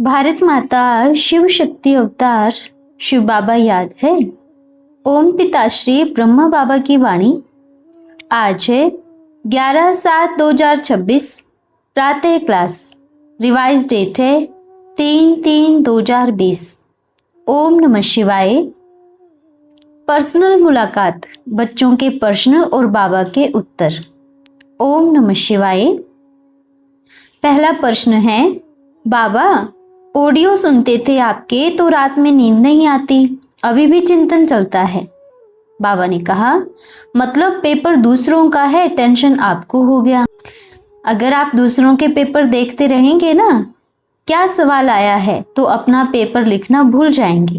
भारत माता शिव शक्ति अवतार शिव बाबा याद है। ओम पिताश्री ब्रह्मा बाबा की वाणी। आज है 11/7/2026 प्रातः क्लास। रिवाइज डेट है 3/3/2020। ओम नमः शिवाय। पर्सनल मुलाकात, बच्चों के प्रश्न और बाबा के उत्तर। ओम नमः शिवाय। पहला प्रश्न है, बाबा ऑडियो सुनते थे आपके तो रात में नींद नहीं आती, अभी भी चिंतन चलता है। बाबा ने कहा, मतलब पेपर दूसरों का है, टेंशन आपको हो गया। अगर आप दूसरों के पेपर देखते रहेंगे ना, क्या सवाल आया है तो अपना पेपर लिखना भूल जाएंगे,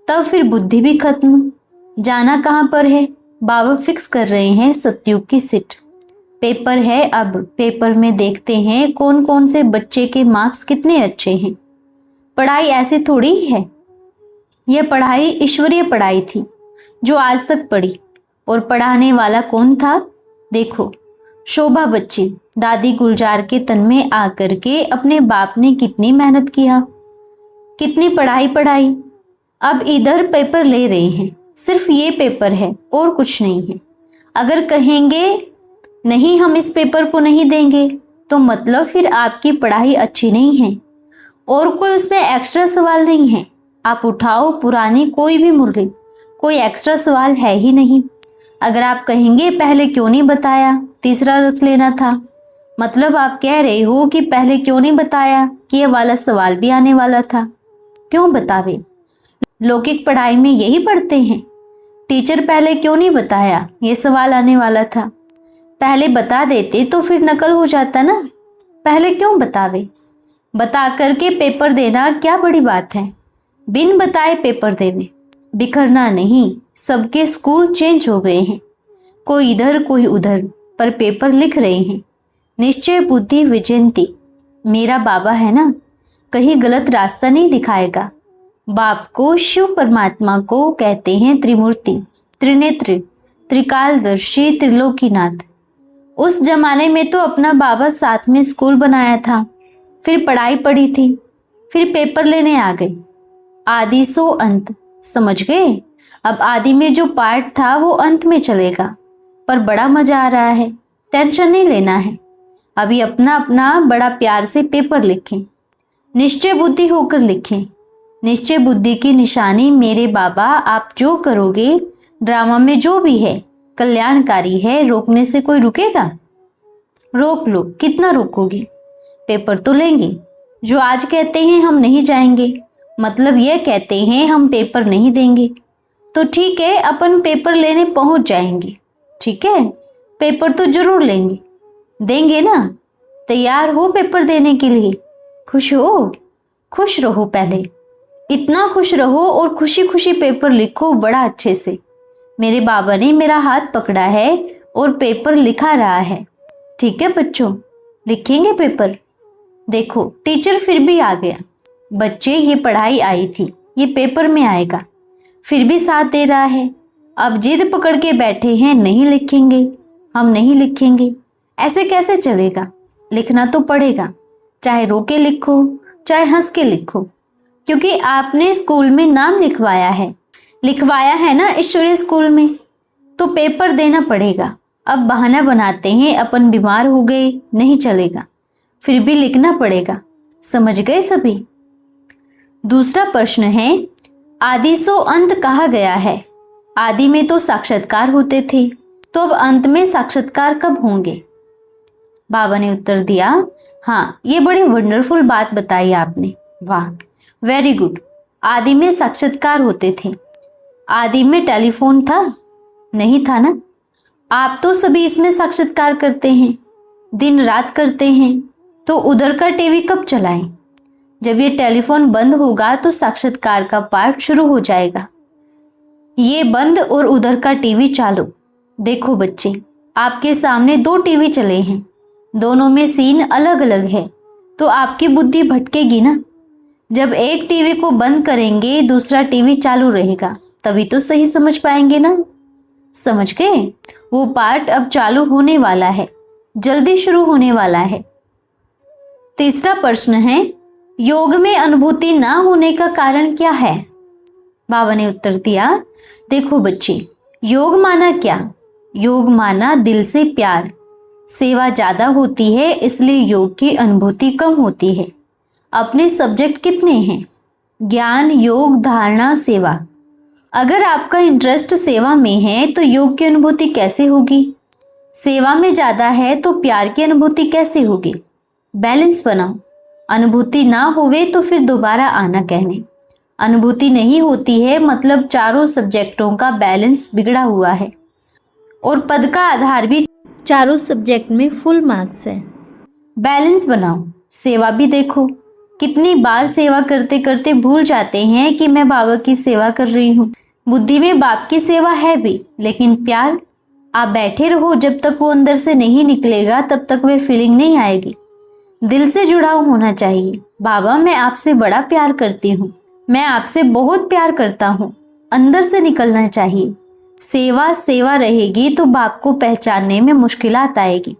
तब फिर बुद्धि भी खत्म। जाना कहाँ पर है, बाबा फिक्स कर रहे हैं सतयुग की सीट। पेपर है, अब पेपर में देखते हैं कौन कौन से बच्चे के मार्क्स कितने अच्छे हैं। पढ़ाई ऐसे थोड़ी है, यह पढ़ाई ईश्वरीय पढ़ाई थी जो आज तक पढ़ी। और पढ़ाने वाला कौन था? देखो, शोभा बच्ची दादी गुलजार के तन में आकर के अपने बाप ने कितनी मेहनत किया, कितनी पढ़ाई पढ़ाई। अब इधर पेपर ले रहे हैं, सिर्फ ये पेपर है और कुछ नहीं है। अगर कहेंगे नहीं हम इस पेपर को नहीं देंगे, तो मतलब फिर आपकी पढ़ाई अच्छी नहीं है और कोई उसमें एक्स्ट्रा सवाल नहीं है। आप उठाओ पुरानी कोई भी मुरली, कोई एक्स्ट्रा सवाल है ही नहीं। अगर आप कहेंगे पहले क्यों नहीं बताया, तीसरा रख लेना था, मतलब आप कह रहे हो कि पहले क्यों नहीं बताया कि यह वाला सवाल भी आने वाला था। क्यों बतावे, लौकिक पढ़ाई में यही पढ़ते हैं। टीचर पहले क्यों नहीं बताया ये सवाल आने वाला था, पहले बता देते तो फिर नकल हो जाता ना। पहले क्यों बतावे, बता करके पेपर देना क्या बड़ी बात है। बिन बताए पेपर देवे, बिखरना नहीं। सबके स्कूल चेंज हो गए हैं, कोई इधर कोई उधर, पर पेपर लिख रहे हैं। निश्चय बुद्धि विजयंती। मेरा बाबा है ना, कहीं गलत रास्ता नहीं दिखाएगा। बाप को, शिव परमात्मा को कहते हैं त्रिमूर्ति, त्रिनेत्र, त्रिकालदर्शी, त्रिलोकीनाथ। उस जमाने में तो अपना बाबा साथ में स्कूल बनाया था, फिर पढ़ाई पढ़ी थी, फिर पेपर लेने आ गए। आदि सो अंत, समझ गए। अब आदि में जो पार्ट था वो अंत में चलेगा, पर बड़ा मजा आ रहा है, टेंशन नहीं लेना है। अभी अपना अपना बड़ा प्यार से पेपर लिखें, निश्चय बुद्धि होकर लिखें। निश्चय बुद्धि की निशानी मेरे बाबा, आप जो करोगे ड्रामा में जो भी है कल्याणकारी है, रोकने से कोई रुकेगा? रोक लो, कितना रोकोगे, पेपर तो लेंगे। जो आज कहते हैं हम नहीं जाएंगे, मतलब यह कहते हैं हम पेपर नहीं देंगे, तो ठीक है अपन पेपर लेने पहुंच जाएंगे। ठीक है, पेपर तो जरूर लेंगे, देंगे ना। तैयार हो पेपर देने के लिए? खुश हो? खुश रहो, पहले इतना खुश रहो और खुशी खुशी पेपर लिखो बड़ा अच्छे से। मेरे बाबा ने मेरा हाथ पकड़ा है और पेपर लिखा रहा है। ठीक है बच्चों, लिखेंगे पेपर। देखो टीचर फिर भी आ गया। बच्चे, ये पढ़ाई आई थी, ये पेपर में आएगा, फिर भी साथ दे रहा है। अब जिद पकड़ के बैठे हैं, नहीं लिखेंगे, हम नहीं लिखेंगे। ऐसे कैसे चलेगा, लिखना तो पड़ेगा, चाहे रो के लिखो चाहे हंस के लिखो, क्योंकि आपने स्कूल में नाम लिखवाया है ना ईश्वरीय स्कूल में, तो पेपर देना पड़ेगा। अब बहाना बनाते हैं अपन बीमार हो गए, नहीं चलेगा, फिर भी लिखना पड़ेगा। समझ गए सभी? दूसरा प्रश्न है, आदि सो अंत कहा गया है। आदि में तो साक्षात्कार होते थे, तो अब अंत में साक्षात्कार कब होंगे? बाबा ने उत्तर दिया, हाँ ये बड़ी वंडरफुल बात बताई आपने, वाह वेरी गुड। आदि में साक्षात्कार होते थे। आदि में टेलीफोन था? नहीं था ना। आप तो सभी इसमें साक्षात्कार करते हैं, दिन रात करते हैं, तो उधर का टीवी कब चलाएं? जब ये टेलीफोन बंद होगा तो साक्षात्कार का पार्ट शुरू हो जाएगा। ये बंद और उधर का टीवी चालू। देखो बच्चे, आपके सामने 2 टीवी चले हैं, दोनों में सीन अलग अलग है, तो आपकी बुद्धि भटकेगी ना। जब एक टीवी को बंद करेंगे दूसरा टीवी चालू रहेगा, तभी तो सही समझ पाएंगे ना। समझ गए? वो पार्ट अब चालू होने वाला है, जल्दी शुरू होने वाला है। तीसरा प्रश्न है, योग में अनुभूति ना होने का कारण क्या है? बाबा ने उत्तर दिया, देखो बच्चे, योग माना क्या? योग माना दिल से प्यार। सेवा ज्यादा होती है इसलिए योग की अनुभूति कम होती है। अपने सब्जेक्ट कितने हैं? ज्ञान, योग, धारणा, सेवा। अगर आपका इंटरेस्ट सेवा में है तो योग की अनुभूति कैसे होगी? सेवा में ज्यादा है तो प्यार की अनुभूति कैसे होगी? बैलेंस बनाओ। अनुभूति ना होवे तो फिर दोबारा आना कहने। अनुभूति नहीं होती है मतलब चारों सब्जेक्टों का बैलेंस बिगड़ा हुआ है और पद का आधार भी चारों सब्जेक्ट में फुल मार्क्स है। बैलेंस बनाओ। सेवा भी देखो, कितनी बार सेवा करते करते भूल जाते हैं कि मैं बाबा की सेवा कर रही हूँ। बुद्धि में बाप की सेवा है भी, लेकिन प्यार, आप बैठे रहो, जब तक वो अंदर से नहीं निकलेगा तब तक वे फीलिंग नहीं आएगी। दिल से जुड़ाव होना चाहिए। बाबा मैं आपसे बड़ा प्यार करती हूँ, मैं आपसे बहुत प्यार करता हूँ, अंदर से निकलना चाहिए। सेवा सेवा रहेगी तो बाप को पहचानने में मुश्किलात आएगी।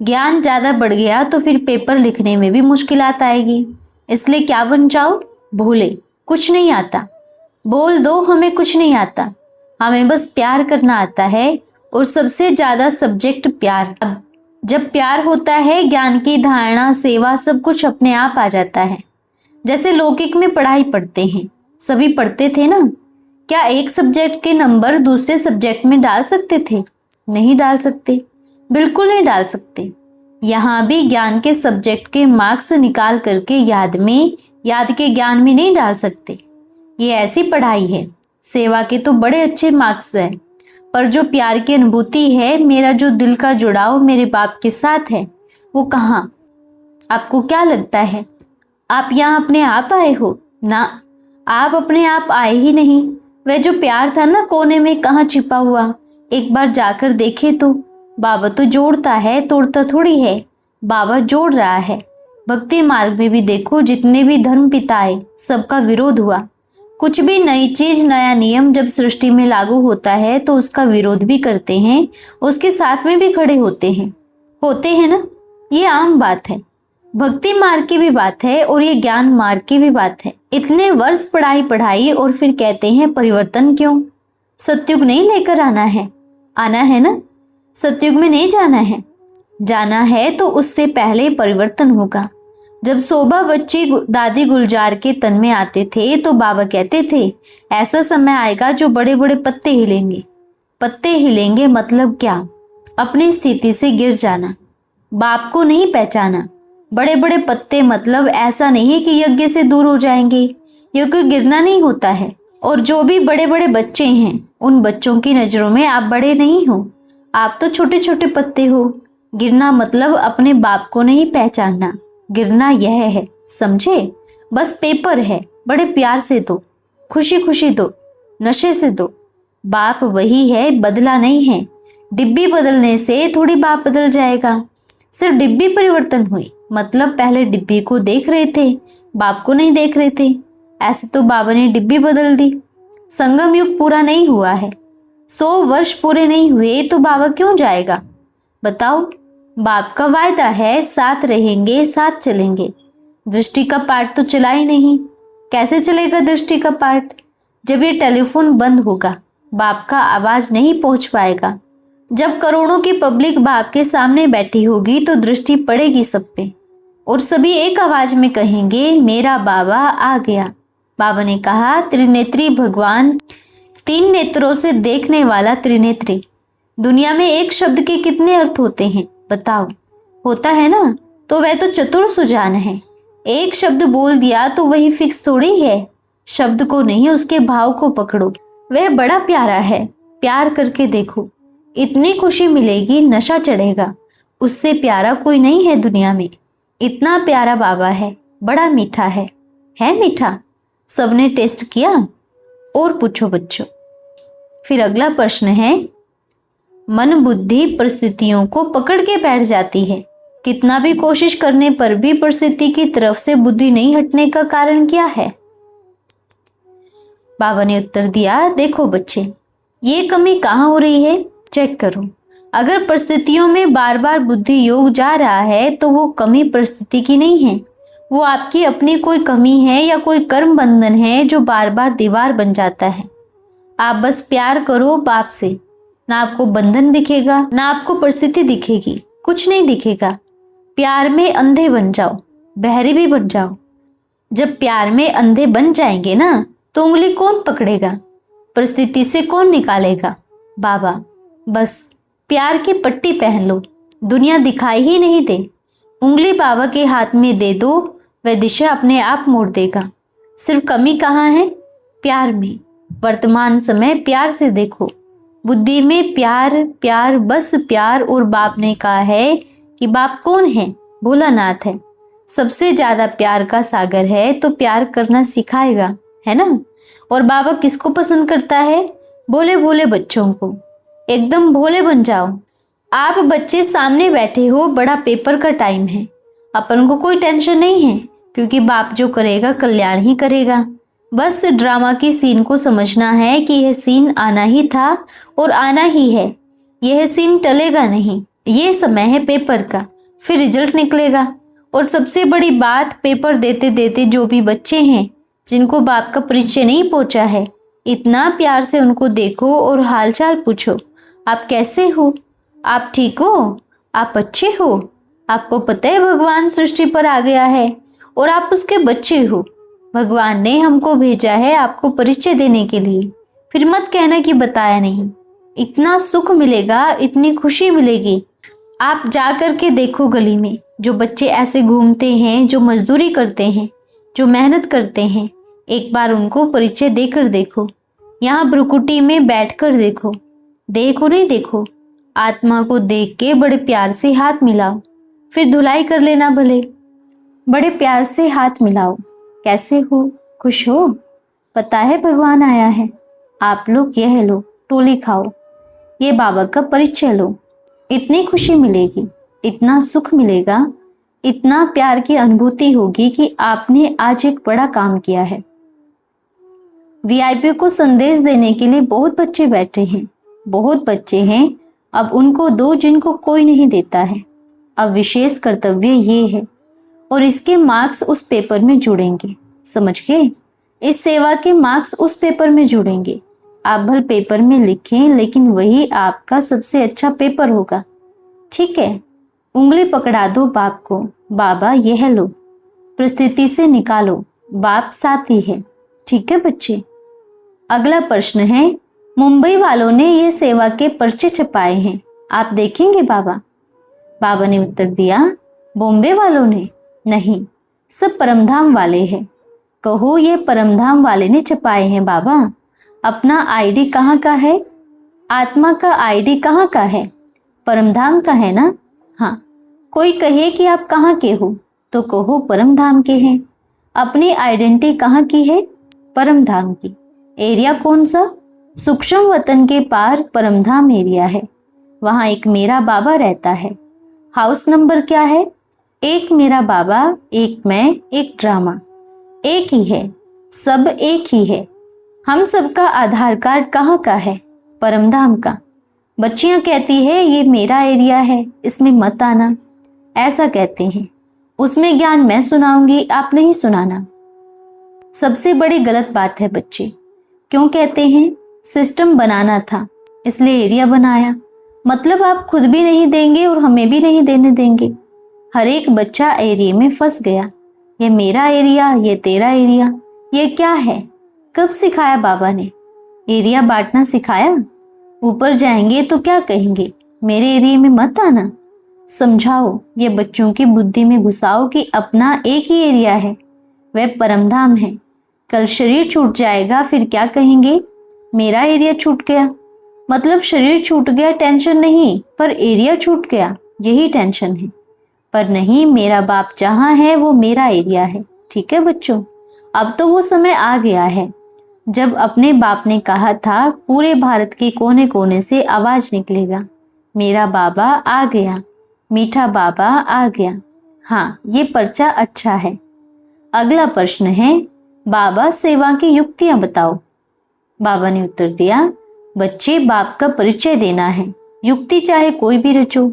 ज्ञान ज़्यादा बढ़ गया तो फिर पेपर लिखने में भी मुश्किलात आएगी। इसलिए क्या बन जाओ? भोले, कुछ नहीं आता। बोल दो हमें कुछ नहीं आता, हमें बस प्यार करना आता है और सबसे ज़्यादा सब्जेक्ट प्यार। अब जब प्यार होता है ज्ञान की धारणा, सेवा सब कुछ अपने आप आ जाता है। जैसे लौकिक में पढ़ाई पढ़ते हैं, सभी पढ़ते थे ना, क्या एक सब्जेक्ट के नंबर दूसरे सब्जेक्ट में डाल सकते थे? नहीं डाल सकते, बिल्कुल नहीं डाल सकते। यहाँ भी ज्ञान के सब्जेक्ट के मार्क्स निकाल करके याद के ज्ञान में नहीं डाल सकते। ये ऐसी पढ़ाई है। सेवा के तो बड़े अच्छे मार्क्स हैं, पर जो प्यार की अनुभूति है, मेरा जो दिल का जुड़ाव मेरे बाप के साथ है, वो कहाँ? आपको क्या लगता है आप यहाँ अपने आप आए हो? ना, आप अपने आप आए ही नहीं। वह जो प्यार था ना कोने में कहाँ छिपा हुआ, एक बार जाकर देखे तो। बाबा तो जोड़ता है, तोड़ता थोड़ी है। बाबा जोड़ रहा है। भक्ति मार्ग में भी देखो, जितने भी धर्म पिता आए सबका विरोध हुआ। कुछ भी नई चीज, नया नियम जब सृष्टि में लागू होता है तो उसका विरोध भी करते हैं, उसके साथ में भी खड़े होते हैं ना। ये आम बात है। भक्ति मार्ग की भी बात है और ये ज्ञान मार्ग की भी बात है। इतने वर्ष पढ़ाई और फिर कहते हैं परिवर्तन क्यों? सतयुग नहीं लेकर आना है ना। सतयुग में नहीं जाना है तो उससे पहले परिवर्तन होगा। जब शोभा बच्ची दादी गुलजार के तन में आते थे तो बाबा कहते थे ऐसा समय आएगा जो बड़े बड़े पत्ते हिलेंगे मतलब क्या? अपनी स्थिति से गिर जाना, बाप को नहीं पहचाना। बड़े बड़े पत्ते मतलब ऐसा नहीं कि यज्ञ से दूर हो जाएंगे, ये कोई गिरना नहीं होता है। और जो भी बड़े बड़े बच्चे हैं उन बच्चों की नज़रों में आप बड़े नहीं हो, आप तो छोटे छोटे पत्ते हो। गिरना मतलब अपने बाप को नहीं पहचानना। गिरना यह है, समझे? बस पेपर है, बड़े प्यार से दो, खुशी खुशी दो, नशे से दो। बाप वही है, बदला नहीं है। डिब्बी बदलने से थोड़ी बाप बदल जाएगा। सिर्फ डिब्बी परिवर्तन हुई मतलब पहले डिब्बी को देख रहे थे, बाप को नहीं देख रहे थे। ऐसे तो बाबा ने डिब्बी बदल दी। संगम युग पूरा नहीं हुआ है, 100 वर्ष पूरे नहीं हुए तो बाबा क्यों जाएगा? बताओ। बाप का वायदा है, साथ रहेंगे, साथ चलेंगे। दृष्टि का पाठ तो चला ही नहीं। कैसे चलेगा दृष्टि का पाठ? जब ये टेलीफोन बंद होगा, बाप का आवाज नहीं पहुंच पाएगा। जब करोड़ों की पब्लिक बाप के सामने बैठी होगी तो दृष्टि पड़ेगी सब पे और सभी एक आवाज में कहेंगे मेरा बाबा आ गया। बाबा ने कहा त्रिनेत्री भगवान, 3 नेत्रों से देखने वाला त्रिनेत्री। दुनिया में एक शब्द के कितने अर्थ होते हैं बताओ? होता है ना, तो वह तो चतुर सुजान है। एक शब्द बोल दिया तो वही फिक्स थोड़ी है। शब्द को नहीं, उसके भाव को पकड़ो। वह बड़ा प्यारा है, प्यार करके देखो, इतनी खुशी मिलेगी, नशा चढ़ेगा। उससे प्यारा कोई नहीं है दुनिया में। इतना प्यारा बाबा है, बड़ा मीठा है मीठा। सबने टेस्ट किया? और पूछो बच्चों। फिर अगला प्रश्न है, मन बुद्धि परिस्थितियों को पकड़ के बैठ जाती है। कितना भी कोशिश करने पर भी परिस्थिति की तरफ से बुद्धि नहीं हटने का कारण क्या है? बाबा ने उत्तर दिया, देखो बच्चे, ये कमी कहाँ हो रही है चेक करो। अगर परिस्थितियों में बार बार बुद्धि योग जा रहा है तो वो कमी परिस्थिति की नहीं है, वो आपकी अपनी कोई कमी है या कोई कर्म बंधन है जो बार बार दीवार बन जाता है। आप बस प्यार करो बाप से, ना आपको बंधन दिखेगा ना आपको परिस्थिति दिखेगी, कुछ नहीं दिखेगा। प्यार में अंधे बन जाओ, बहरे भी बन जाओ। जब प्यार में अंधे बन जाएंगे ना तो उंगली कौन पकड़ेगा, परिस्थिति से कौन निकालेगा? बाबा। बस प्यार की पट्टी पहन लो, दुनिया दिखाई ही नहीं दे। उंगली बाबा के हाथ में दे दो, वह दिशा अपने आप मोड़ देगा। सिर्फ कमी कहाँ है? प्यार में। वर्तमान समय प्यार से देखो, बुद्धि में प्यार प्यार बस प्यार। और बाप ने कहा है कि बाप कौन है? भोलानाथ है, सबसे ज्यादा प्यार का सागर है, तो प्यार करना सिखाएगा, है ना। और बाबा किसको पसंद करता है? भोले भोले बच्चों को। एकदम भोले बन जाओ। आप बच्चे सामने बैठे हो, बड़ा पेपर का टाइम है, अपन को कोई टेंशन नहीं है, क्योंकि बाप जो करेगा कल्याण ही करेगा। बस ड्रामा की सीन को समझना है कि यह सीन आना ही था और आना ही है, यह सीन टलेगा नहीं। ये समय है पेपर का, फिर रिजल्ट निकलेगा। और सबसे बड़ी बात, पेपर देते देते जो भी बच्चे हैं जिनको बाप का परिचय नहीं पहुंचा है, इतना प्यार से उनको देखो और हालचाल पूछो। आप कैसे हो? आप ठीक हो? आप अच्छे हो? आपको पता है भगवान सृष्टि पर आ गया है और आप उसके बच्चे हो। भगवान ने हमको भेजा है आपको परिचय देने के लिए। फिर मत कहना कि बताया नहीं। इतना सुख मिलेगा, इतनी खुशी मिलेगी। आप जा कर के देखो गली में जो बच्चे ऐसे घूमते हैं, जो मजदूरी करते हैं, जो मेहनत करते हैं, एक बार उनको परिचय देकर देखो। यहाँ भ्रुकुटी में बैठकर देखो। देखो नहीं देखो, आत्मा को देख के बड़े प्यार से हाथ मिलाओ, फिर धुलाई कर लेना भले। बड़े प्यार से हाथ मिलाओ। कैसे हो? खुश हो? पता है भगवान आया है। आप लोग यह लो, टोली खाओ, ये बाबा का परिचय लो। इतनी खुशी मिलेगी, इतना सुख मिलेगा, इतना प्यार की अनुभूति होगी कि आपने आज एक बड़ा काम किया है। वीआईपी को संदेश देने के लिए बहुत बच्चे बैठे हैं, बहुत बच्चे हैं। अब उनको दो जिनको कोई नहीं देता है। अब विशेष कर्तव्य ये है, और इसके मार्क्स उस पेपर में जुड़ेंगे। समझ गए? इस सेवा के मार्क्स उस पेपर में जुड़ेंगे। आप भल पेपर में लिखें, लेकिन वही आपका सबसे अच्छा पेपर होगा। ठीक है? उंगली पकड़ा दो बाप को, बाबा यह लो, परिस्थिति से निकालो, बाप साथी है। ठीक है बच्चे? अगला प्रश्न है, मुंबई वालों ने ये सेवा के पर्चे छपाए हैं, आप देखेंगे बाबा? बाबा ने उत्तर दिया, बॉम्बे वालों ने नहीं, सब परमधाम वाले हैं। कहो ये परमधाम वाले ने छपाए हैं बाबा। अपना आईडी कहाँ का है? आत्मा का आईडी कहाँ का है? परमधाम का है ना। हाँ, कोई कहे कि आप कहाँ के हो तो कहो परमधाम के हैं। अपनी आइडेंटिटी कहाँ की है? परमधाम की। एरिया कौन सा? सूक्ष्म वतन के पार परमधाम एरिया है, वहाँ एक मेरा बाबा रहता है। हाउस नंबर क्या है? एक मेरा बाबा, एक मैं, एक ड्रामा। एक ही है, सब एक ही है। हम सबका आधार कार्ड कहाँ का है? परमधाम का। बच्चियां कहती है ये मेरा एरिया है, इसमें मत आना, ऐसा कहते हैं। उसमें ज्ञान मैं सुनाऊंगी, आप नहीं सुनाना। सबसे बड़ी गलत बात है बच्चे। क्यों कहते हैं? सिस्टम बनाना था इसलिए एरिया बनाया। मतलब आप खुद भी नहीं देंगे और हमें भी नहीं देने देंगे। हर एक बच्चा एरिया में फंस गया। ये मेरा एरिया, ये तेरा एरिया, ये क्या है? कब सिखाया बाबा ने? एरिया बांटना सिखाया? ऊपर जाएंगे तो क्या कहेंगे? मेरे एरिया में मत आना। समझाओ, ये बच्चों की बुद्धि में घुसाओ कि अपना एक ही एरिया है, वह परमधाम है। कल शरीर छूट जाएगा, फिर क्या कहेंगे? मेरा एरिया छूट गया। मतलब शरीर छूट गया टेंशन नहीं, पर एरिया छूट गया यही टेंशन है। पर नहीं, मेरा बाप जहाँ है वो मेरा एरिया है। ठीक है बच्चों? अब तो वो समय आ गया है जब अपने बाप ने कहा था पूरे भारत के कोने कोने से आवाज निकलेगा, मेरा बाबा आ गया, मीठा बाबा आ गया। हाँ, ये पर्चा अच्छा है। अगला प्रश्न है, बाबा सेवा की युक्तियां बताओ। बाबा ने उत्तर दिया, बच्चे बाप का परिचय देना है, युक्ति चाहे कोई भी रचो।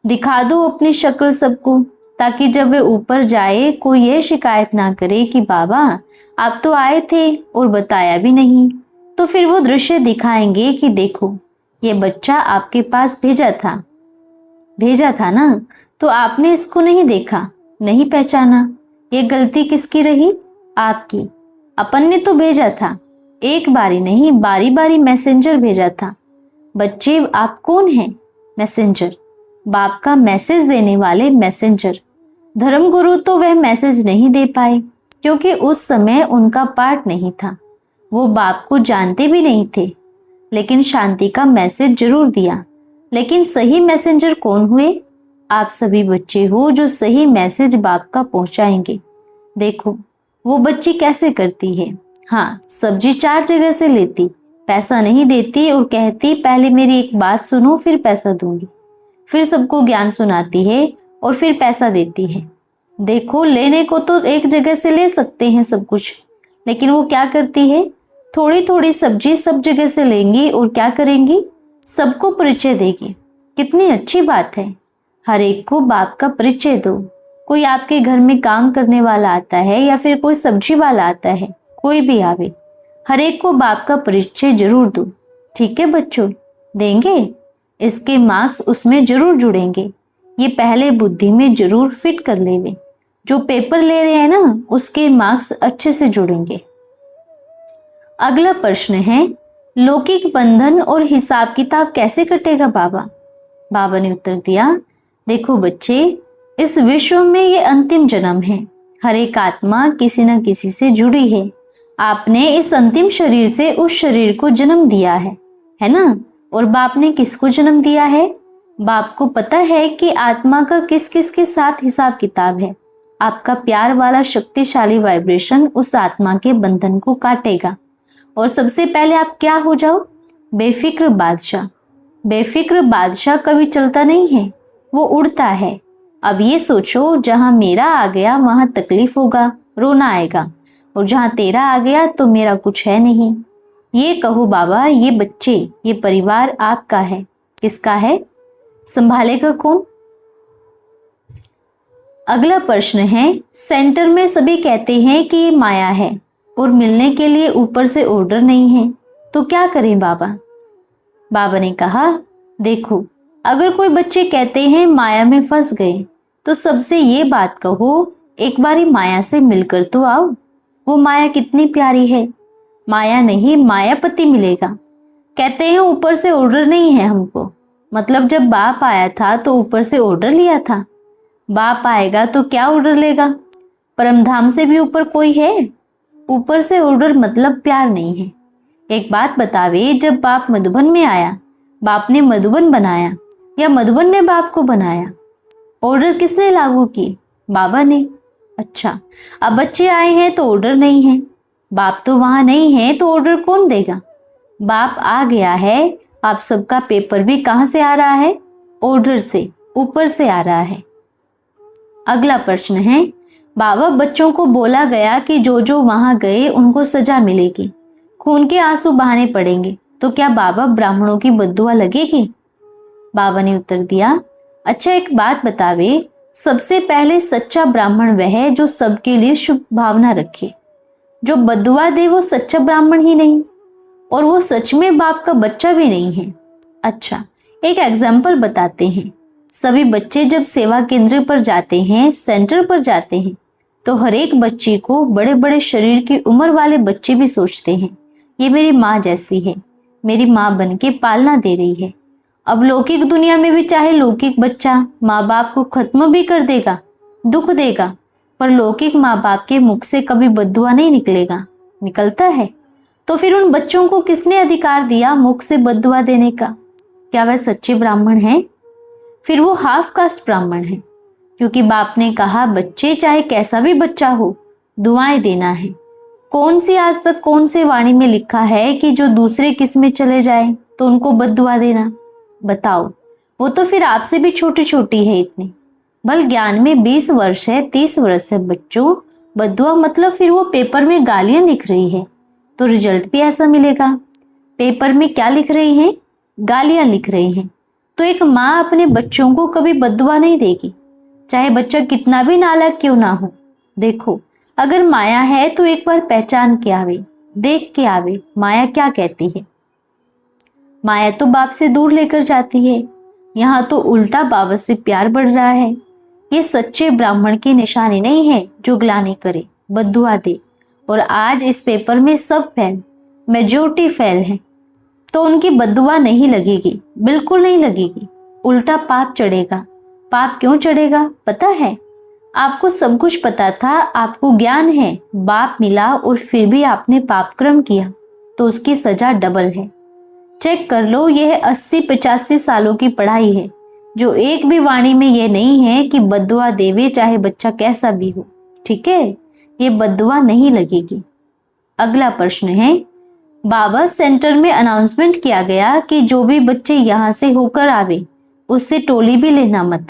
दिखा दो अपनी शक्ल सबको, ताकि जब वे ऊपर जाए कोई ये शिकायत ना करे कि बाबा आप तो आए थे और बताया भी नहीं। तो फिर वो दृश्य दिखाएंगे कि देखो ये बच्चा आपके पास भेजा था ना, तो आपने इसको नहीं देखा, नहीं पहचाना। ये गलती किसकी रही? आपकी। अपन ने तो भेजा था, एक बारी नहीं बारी बारी मैसेंजर भेजा था। बच्चे आप कौन हैं? मैसेंजर, बाप का मैसेज देने वाले मैसेंजर। धर्मगुरु तो वह मैसेज नहीं दे पाए क्योंकि उस समय उनका पाठ नहीं था, वो बाप को जानते भी नहीं थे, लेकिन शांति का मैसेज जरूर दिया। लेकिन सही मैसेंजर कौन हुए? आप सभी बच्चे हो जो सही मैसेज बाप का पहुंचाएंगे। देखो वो बच्ची कैसे करती है। हाँ, सब्जी 4 जगह से लेती, पैसा नहीं देती और कहती पहले मेरी एक बात सुनो फिर पैसा दूंगी। फिर सबको ज्ञान सुनाती है और फिर पैसा देती है। देखो लेने को तो एक जगह से ले सकते हैं सब कुछ, लेकिन वो क्या करती है? थोड़ी थोड़ी सब्जी सब जगह से लेंगी और क्या करेंगी? सबको परिचय देगी। कितनी अच्छी बात है। हर एक को बाप का परिचय दो। कोई आपके घर में काम करने वाला आता है या फिर कोई सब्जी वाला आता है, कोई भी आवे, हर एक को बाप का परिचय जरूर दो। ठीक है बच्चों, देंगे? इसके मार्क्स उसमें जरूर जुड़ेंगे। ये पहले बुद्धि में जरूर फिट कर लेवे। जो पेपर ले रहे हैं ना, उसके मार्क्स अच्छे से जुड़ेंगे। अगला प्रश्न है, लौकिक बंधन और हिसाब किताब कैसे कटेगा बाबा? बाबा ने उत्तर दिया, देखो बच्चे, इस विश्व में ये अंतिम जन्म है। हर एक आत्मा किसी न किसी से जुड़ी है। आपने इस अंतिम शरीर से उस शरीर को जन्म दिया है ना? और बाप ने किसको जन्म दिया है? बाप को पता है कि आत्मा का किस किस के साथ हिसाब किताब है। आपका प्यार वाला शक्तिशाली वाइब्रेशन उस आत्मा के बंधन को काटेगा और सबसे पहले आप क्या हो जाओ? बेफिक्र बादशाह। बेफिक्र बादशाह कभी चलता नहीं है, वो उड़ता है। अब ये सोचो, जहां मेरा आ गया वहां तकलीफ होगा, रोना आएगा, और जहां तेरा आ गया तो मेरा कुछ है नहीं। ये कहो बाबा, ये बच्चे, ये परिवार आपका है, किसका है? संभालेगा कौन? अगला प्रश्न है, सेंटर में सभी कहते हैं कि ये माया है और मिलने के लिए ऊपर से ऑर्डर नहीं है, तो क्या करें बाबा? बाबा ने कहा, देखो अगर कोई बच्चे कहते हैं माया में फंस गए, तो सबसे ये बात कहो, एक बारी माया से मिलकर तो आओ। वो माया कितनी प्यारी है। माया नहीं, मायापति मिलेगा। कहते हैं ऊपर से ऑर्डर नहीं है हमको, मतलब जब बाप आया था तो ऊपर से ऑर्डर लिया था। बाप आएगा तो क्या ऑर्डर लेगा? परमधाम से भी ऊपर कोई है? ऊपर से ऑर्डर मतलब प्यार नहीं है। एक बात बतावे, जब बाप मधुबन में आया, बाप ने मधुबन बनाया या मधुबन ने बाप को बनाया? ऑर्डर किसने लागू की? बाबा ने। अच्छा, अब बच्चे आए हैं तो ऑर्डर नहीं है, बाप तो वहां नहीं है, तो ऑर्डर कौन देगा? बाप आ गया है। आप सबका पेपर भी कहां से आ रहा है? ऑर्डर से, ऊपर से आ रहा है। अगला प्रश्न है, बाबा बच्चों को बोला गया कि जो जो वहां गए उनको सजा मिलेगी, खून के आंसू बहाने पड़ेंगे, तो क्या बाबा ब्राह्मणों की बद्दुआ लगेगी? बाबा ने उत्तर दिया, अच्छा एक बात बतावे, सबसे पहले सच्चा ब्राह्मण वह है जो सबके लिए शुभ भावना रखे। जो बद्दुआ दे वो सच्चा ब्राह्मण ही नहीं, और वो सच में बाप का बच्चा भी नहीं है। अच्छा, एक एग्जाम्पल बताते हैं। सभी बच्चे जब सेवा केंद्र पर जाते हैं, सेंटर पर जाते हैं, तो हर एक बच्चे को बड़े बड़े शरीर की उम्र वाले बच्चे भी सोचते हैं, ये मेरी माँ जैसी है, मेरी माँ बन के पालना दे रही है। अब लौकिक दुनिया में भी चाहे लौकिक बच्चा माँ बाप को खत्म भी कर देगा, दुख देगा, पर लौकिक माँ बाप के मुख से कभी बद्दुआ नहीं निकलेगा। निकलता है? तो फिर उन बच्चों को किसने अधिकार दिया मुख से बद्दुआ देने का? क्या वह सच्चे ब्राह्मण हैं? फिर वो हाफ कास्ट ब्राह्मण है, क्योंकि बाप ने कहा बच्चे चाहे कैसा भी बच्चा हो, दुआएं देना है। कौन सी आज तक कौन से वाणी में लिखा है कि जो दूसरे किस में चले जाए तो उनको बद्दुआ देना? बताओ, वो तो फिर आपसे भी छोटी छोटी है इतनी। बल ज्ञान में 20 वर्ष है, 30 वर्ष है बच्चों। बद्दुआ मतलब फिर वो पेपर में गालियां लिख रही है तो रिजल्ट भी ऐसा मिलेगा। पेपर में क्या लिख रही हैं? गालियां लिख रही हैं। तो एक माँ अपने बच्चों को कभी बद्दुआ नहीं देगी। चाहे बच्चा कितना भी नालायक क्यों ना हो। देखो, अगर माया है तो एक बार पहचान के आवे, देख के आवे माया क्या कहती है। माया तो बाप से दूर लेकर जाती है, यहाँ तो उल्टा बाबा से प्यार बढ़ रहा है। ये सच्चे ब्राह्मण की निशानी नहीं है जो ग्लानि करे, बद्दुआ दे। और आज इस पेपर में सब फेल, मेजोरिटी फेल है, तो उनकी बद्दुआ नहीं लगेगी, बिल्कुल नहीं लगेगी, उल्टा पाप चढ़ेगा। पाप क्यों चढ़ेगा पता है? आपको सब कुछ पता था, आपको ज्ञान है, बाप मिला और फिर भी आपने पाप कर्म किया, तो उसकी सजा डबल है। चेक कर लो, यह 80-85 सालों की पढ़ाई है, जो एक भी वाणी में यह नहीं है कि बद्दुआ देवे चाहे बच्चा कैसा भी हो। ठीक है, ये बद्दुआ नहीं लगेगी। अगला प्रश्न है, बाबा सेंटर में अनाउंसमेंट किया गया कि जो भी बच्चे यहाँ से होकर आवे उससे टोली भी लेना मत,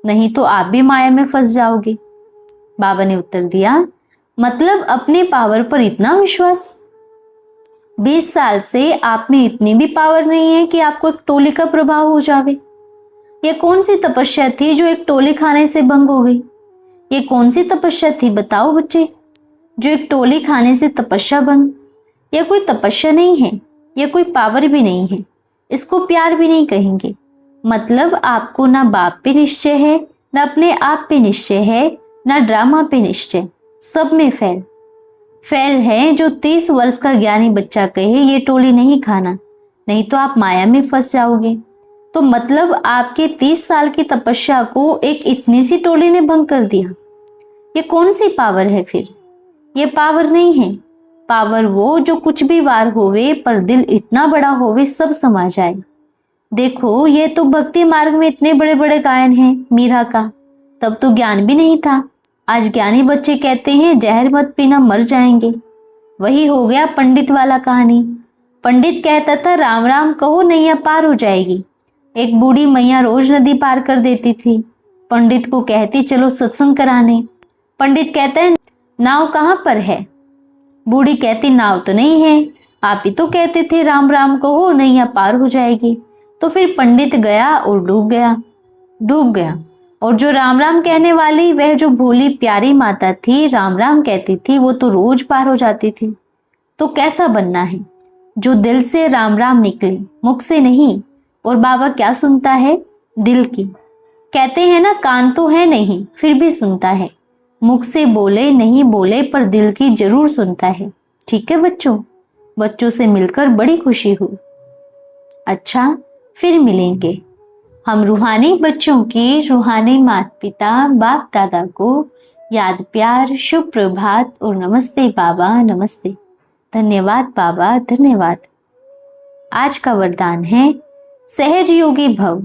नहीं तो आप भी माया में फंस जाओगे। बाबा ने उत्तर दिया, मतलब अपने पावर पर इतना विश्वास? 20 साल से आप में इतनी भी पावर नहीं है कि आपको एक टोली का प्रभाव हो जावे। ये कौन सी तपस्या थी जो एक टोली खाने से भंग हो गई? ये कौन सी तपस्या थी बताओ बच्चे, जो एक टोली खाने से तपस्या भंग? यह कोई तपस्या नहीं है, यह कोई पावर भी नहीं है, इसको प्यार भी नहीं कहेंगे। मतलब आपको ना बाप पे निश्चय है, ना अपने आप पे निश्चय है, ना ड्रामा पे निश्चय, सब में फेल। फेल है जो 30 वर्ष का ज्ञानी बच्चा कहे ये टोली नहीं खाना, नहीं तो आप माया में फंस जाओगे। तो मतलब आपके 30 साल की तपस्या को एक इतनी सी टोली ने भंग कर दिया। ये कौन सी पावर है फिर? ये पावर नहीं है। पावर वो जो कुछ भी वार होवे पर दिल इतना बड़ा होवे सब समा जाए। देखो, ये तो भक्ति मार्ग में इतने बड़े बड़े गायन हैं मीरा का, तब तो ज्ञान भी नहीं था। आज ज्ञानी बच्चे कहते हैं जहर मत पीना मर जाएंगे। वही हो गया पंडित वाला कहानी। पंडित कहता था राम राम कहो नैया पार हो जाएगी। एक बूढ़ी मैया रोज नदी पार कर देती थी, पंडित को कहती चलो सत्संग कराने। पंडित कहता है नाव कहाँ पर है? बूढ़ी कहती नाव तो नहीं है, आप ही तो कहते थे राम राम कहो नैया पार हो जाएगी। तो फिर पंडित गया और डूब गया। और जो राम राम कहने वाली, वह जो भोली प्यारी माता थी राम राम कहती थी, वो तो रोज पार हो जाती थी। तो कैसा बनना है? जो दिल से राम राम निकले, मुख से नहीं। और बाबा क्या सुनता है? दिल की। कहते हैं ना कान तो है नहीं फिर भी सुनता है, मुख से बोले नहीं बोले पर दिल की जरूर सुनता है। ठीक है बच्चों से मिलकर बड़ी खुशी हुई। अच्छा, फिर मिलेंगे। हम रूहानी बच्चों की रूहानी माता पिता बाप दादा को याद प्यार, शुभ प्रभात और नमस्ते बाबा नमस्ते। धन्यवाद बाबा धन्यवाद। आज का वरदान है सहज योगी भव।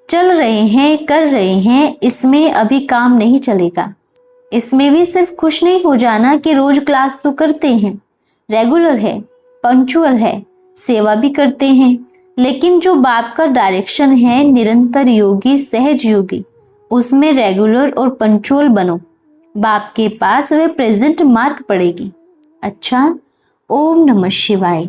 चल रहे हैं, कर रहे हैं, इसमें अभी काम नहीं चलेगा। इसमें भी सिर्फ खुश नहीं हो जाना कि रोज क्लास तो करते हैं, रेगुलर है, पंक्चुअल है, सेवा भी करते हैं, लेकिन जो बाप का डायरेक्शन है निरंतर योगी सहज योगी, उसमें रेगुलर और पंक्चुअल बनो। बाप के पास वह प्रेजेंट मार्क पड़ेगी। अच्छा, ओम नमः शिवाय।